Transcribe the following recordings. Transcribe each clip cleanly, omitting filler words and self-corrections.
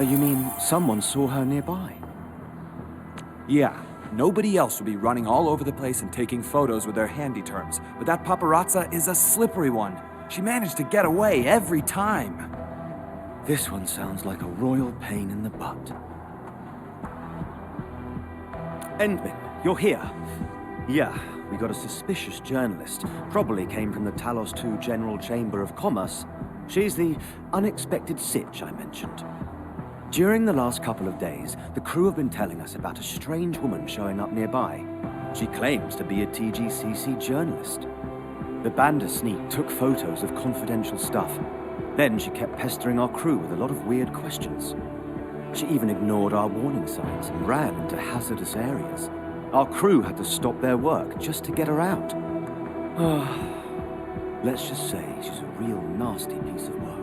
You mean someone saw her nearby? Yeah, nobody else would be running all over the place and taking photos with their handy terms, but that paparazza is a slippery one. She managed to get away every time. This one sounds like a royal pain in the butt. Endman, you're here. Yeah, we got a suspicious journalist. Probably came from the Talos II General Chamber of Commerce. She's the unexpected sitch I mentioned. During the last couple of days, the crew have been telling us about a strange woman showing up nearby. She claims to be a TGCC journalist. The Bandersneak took photos of confidential stuff. Then she kept pestering our crew with a lot of weird questions. She even ignored our warning signs and ran into hazardous areas. Our crew had to stop their work just to get her out. Let's just say she's a real nasty piece of work.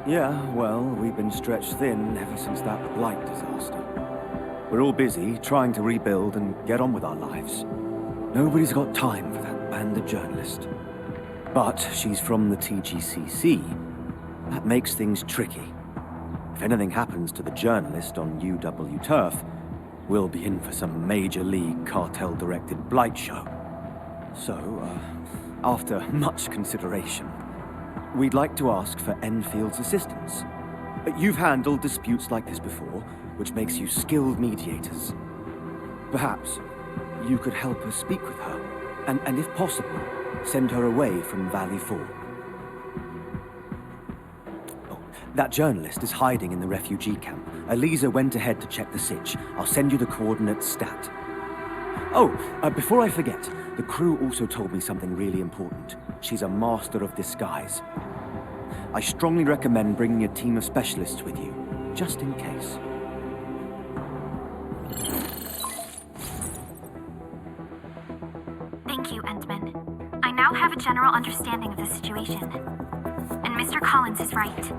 Yeah, well, we've been stretched thin ever since that Blight disaster. We're all busy trying to rebuild and get on with our lives. Nobody's got time for that bandit journalist. But she's from the TGCC. That makes things tricky. If anything happens to the journalist on UW turf, we'll be in for some major league cartel-directed Blight show. So, after much consideration, we'd like to ask for ENDFIELD's assistance. You've handled disputes like this before, which makes you skilled mediators. Perhaps you could help us speak with her, and if possible, send her away from Valley 4. Oh, that journalist is hiding in the refugee camp. Elisa went ahead to check the sitch. I'll send you the coordinates stat. Oh, before I forget, the crew also told me something really important. She's a master of disguise. I strongly recommend bringing a team of specialists with you, just in case. Thank you, Endman. I now have a general understanding of the situation. And Mr. Collins is right.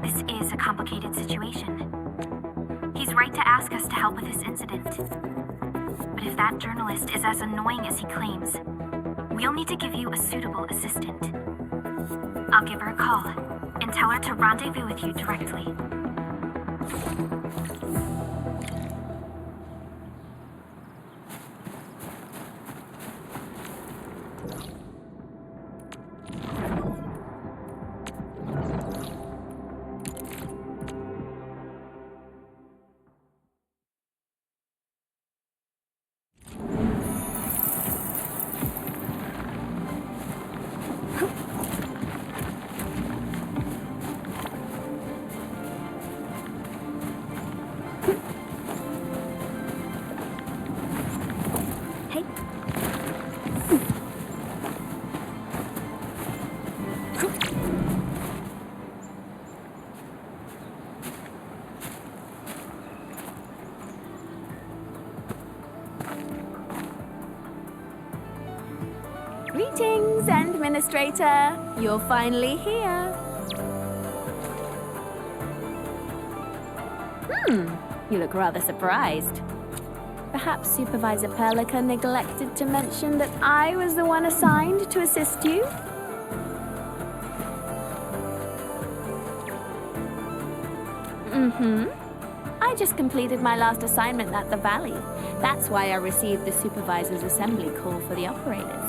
This is a complicated situation. He's right to ask us to help with this incident. But if that journalist is as annoying as he claims, we'll need to give you a suitable assistant. I'll give her a call and tell her to rendezvous with you directly. Greetings, Administrator. You're finally here. You look rather surprised. Perhaps Supervisor Perlica neglected to mention that I was the one assigned to assist you? I just completed my last assignment at the Valley. That's why I received the Supervisor's Assembly call for the operators.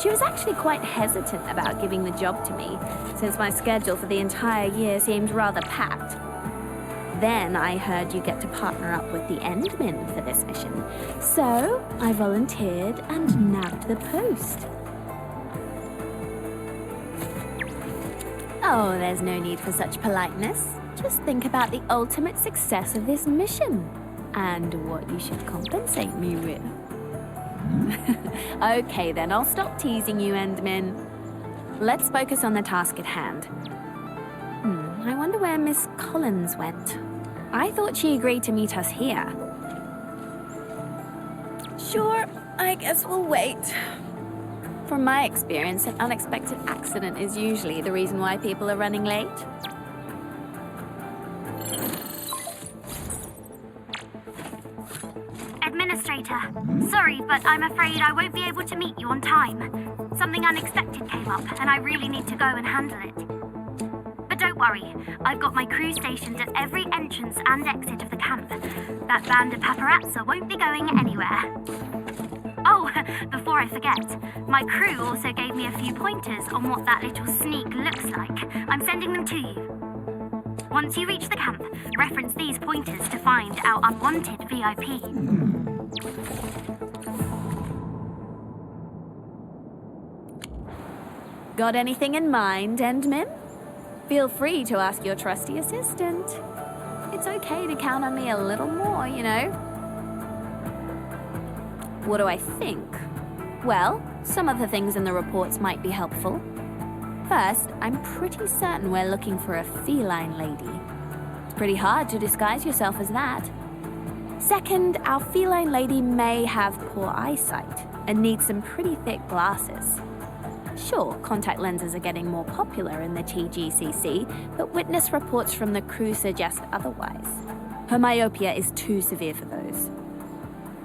She was actually quite hesitant about giving the job to me, since my schedule for the entire year seemed rather packed. Then I heard you get to partner up with the Endmen for this mission, so I volunteered and nabbed the post. Oh, there's no need for such politeness. Just think about the ultimate success of this mission, and what you should compensate me with. Okay then, I'll stop teasing you, Endman. Let's focus on the task at hand. I wonder where Miss Collins went. I thought she agreed to meet us here. Sure, I guess we'll wait. From my experience, an unexpected accident is usually the reason why people are running late. Administrator, sorry, but I'm afraid I won't be able to meet you on time. Something unexpected came up, and I really need to go and handle it. Don't worry, I've got my crew stationed at every entrance and exit of the camp. That band of paparazzi won't be going anywhere. Oh, before I forget, my crew also gave me a few pointers on what that little sneak looks like. I'm sending them to you. Once you reach the camp, reference these pointers to find our unwanted VIP. Got anything in mind, Endmim? Feel free to ask your trusty assistant. It's okay to count on me a little more, you know. What do I think? Well, some of the things in the reports might be helpful. First, I'm pretty certain we're looking for a feline lady. It's pretty hard to disguise yourself as that. Second, our feline lady may have poor eyesight and needs some pretty thick glasses. Sure, contact lenses are getting more popular in the TGCC, but witness reports from the crew suggest otherwise. Her myopia is too severe for those.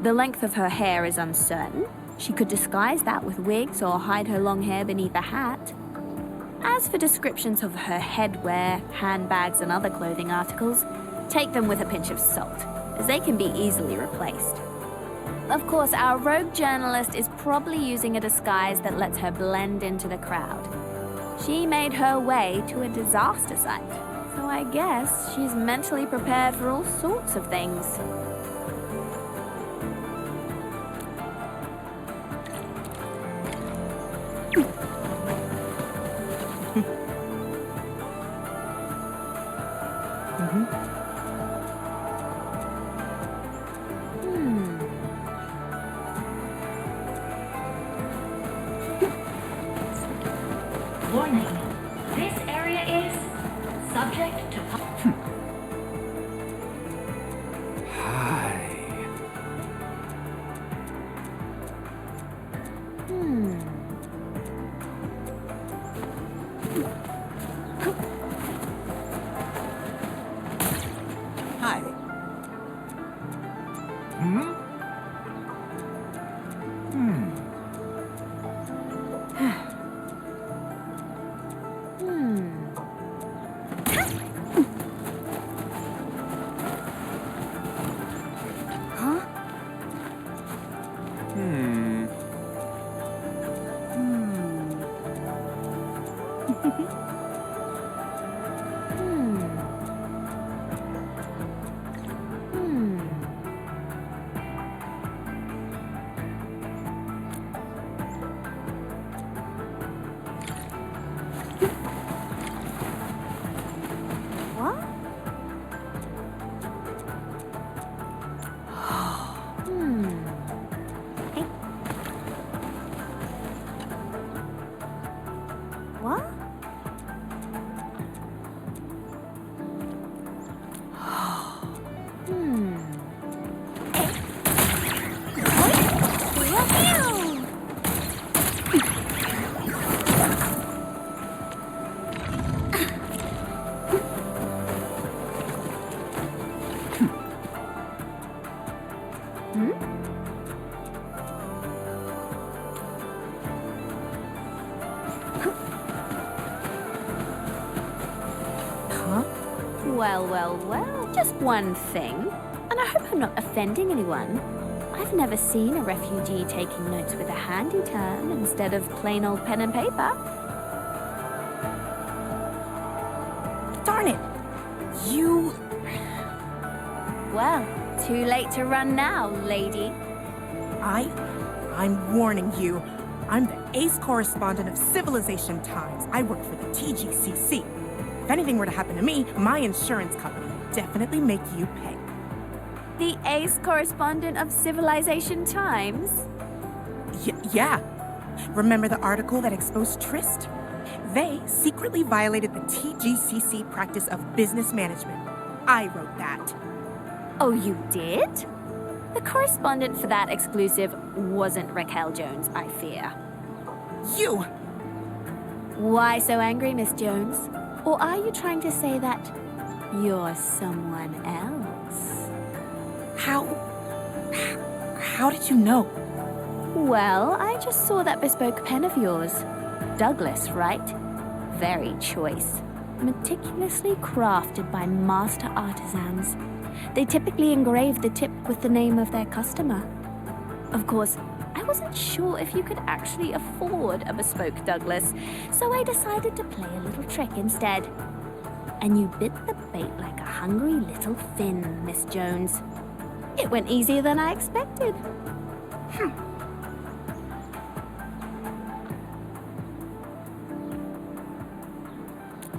The length of her hair is uncertain. She could disguise that with wigs or hide her long hair beneath a hat. As for descriptions of her headwear, handbags, and other clothing articles, take them with a pinch of salt, as they can be easily replaced. Of course, our rogue journalist is probably using a disguise that lets her blend into the crowd. She made her way to a disaster site, so I guess she's mentally prepared for all sorts of things. Warning, this area is subject to... Hi. Hi. What? Hey. What? Well, just one thing. And I hope I'm not offending anyone. I've never seen a refugee taking notes with a handy term instead of plain old pen and paper. Darn it! You... Well, too late to run now, lady. I'm warning you. I'm the ace correspondent of Civilization Times. I work for the TGCC. If anything were to happen to me, my insurance company would definitely make you pay. The ace correspondent of Civilization Times? Yeah. Remember the article that exposed Trist? They secretly violated the TGCC practice of business management. I wrote that. Oh, you did? The correspondent for that exclusive wasn't Raquel Jones, I fear. You! Why so angry, Miss Jones? Or are you trying to say that you're someone else? How did you know? Well, I just saw that bespoke pen of yours. Douglas, right? Very choice. meticulously crafted by master artisans. They typically engrave the tip with the name of their customer. Of course, I wasn't sure if you could actually afford a bespoke Douglas, so I decided to play a little trick instead. And you bit the bait like a hungry little fin, Miss Jones. It went easier than I expected.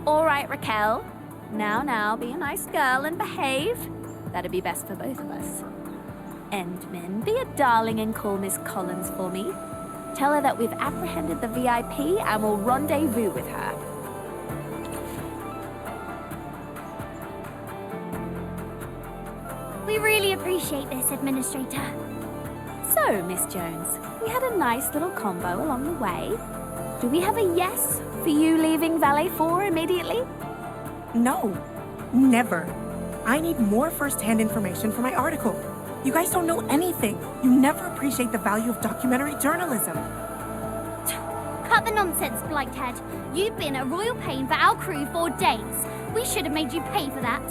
All right, Raquel. Now, be a nice girl and behave. That'd be best for both of us. Endman, be a darling and call Miss Collins for me. Tell her that we've apprehended the VIP and will rendezvous with her. We really appreciate this, Administrator. So, Miss Jones, we had a nice little combo along the way. Do we have a yes for you leaving Valley 4 immediately? No, never. I need more first-hand information for my article. You guys don't know anything. You never appreciate the value of documentary journalism. Cut the nonsense, Blighthead. You've been a royal pain for our crew for days. We should have made you pay for that.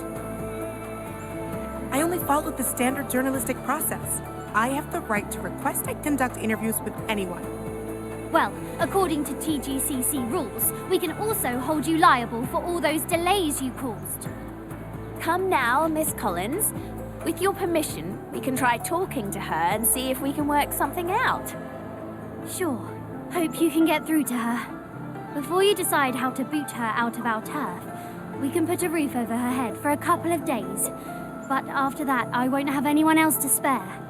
I only followed the standard journalistic process. I have the right to request I conduct interviews with anyone. Well, according to TGCC rules, we can also hold you liable for all those delays you caused. Come now, Miss Collins. With your permission, we can try talking to her and see if we can work something out. Sure. Hope you can get through to her. Before you decide how to boot her out of our turf, we can put a roof over her head for a couple of days. But after that, I won't have anyone else to spare.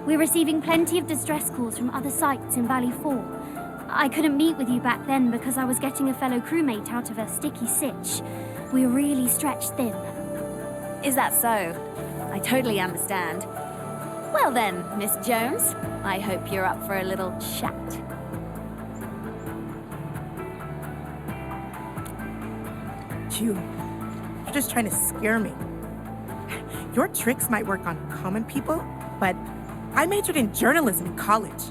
We're receiving plenty of distress calls from other sites in Valley 4. I couldn't meet with you back then because I was getting a fellow crewmate out of a sticky sitch. We're really stretched thin. Is that so? I totally understand. Well then, Miss Jones, I hope you're up for a little chat. You're just trying to scare me. Your tricks might work on common people, but I majored in journalism in college.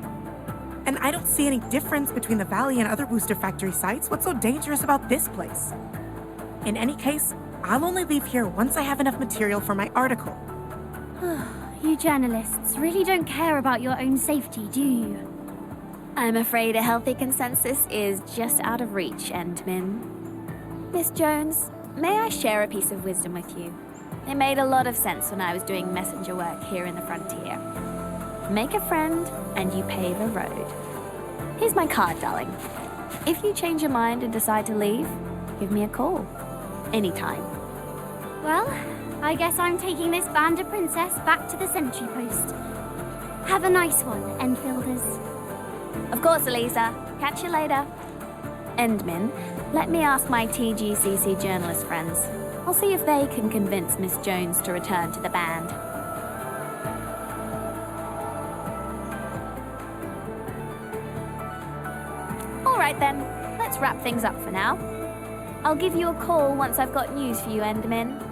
And I don't see any difference between the Valley and other booster factory sites. What's so dangerous about this place? In any case, I'll only leave here once I have enough material for my article. You journalists really don't care about your own safety, do you? I'm afraid a healthy consensus is just out of reach, Endman. Miss Jones, may I share a piece of wisdom with you? It made a lot of sense when I was doing messenger work here in the frontier. Make a friend, and you pave a road. Here's my card, darling. If you change your mind and decide to leave, give me a call. Anytime. Well, I guess I'm taking this Banda Princess back to the sentry post. Have a nice one, Enfielders. Of course, Elisa. Catch you later. Endman, let me ask my TGCC journalist friends. I'll see if they can convince Miss Jones to return to the band. All right then, let's wrap things up for now. I'll give you a call once I've got news for you, Endman.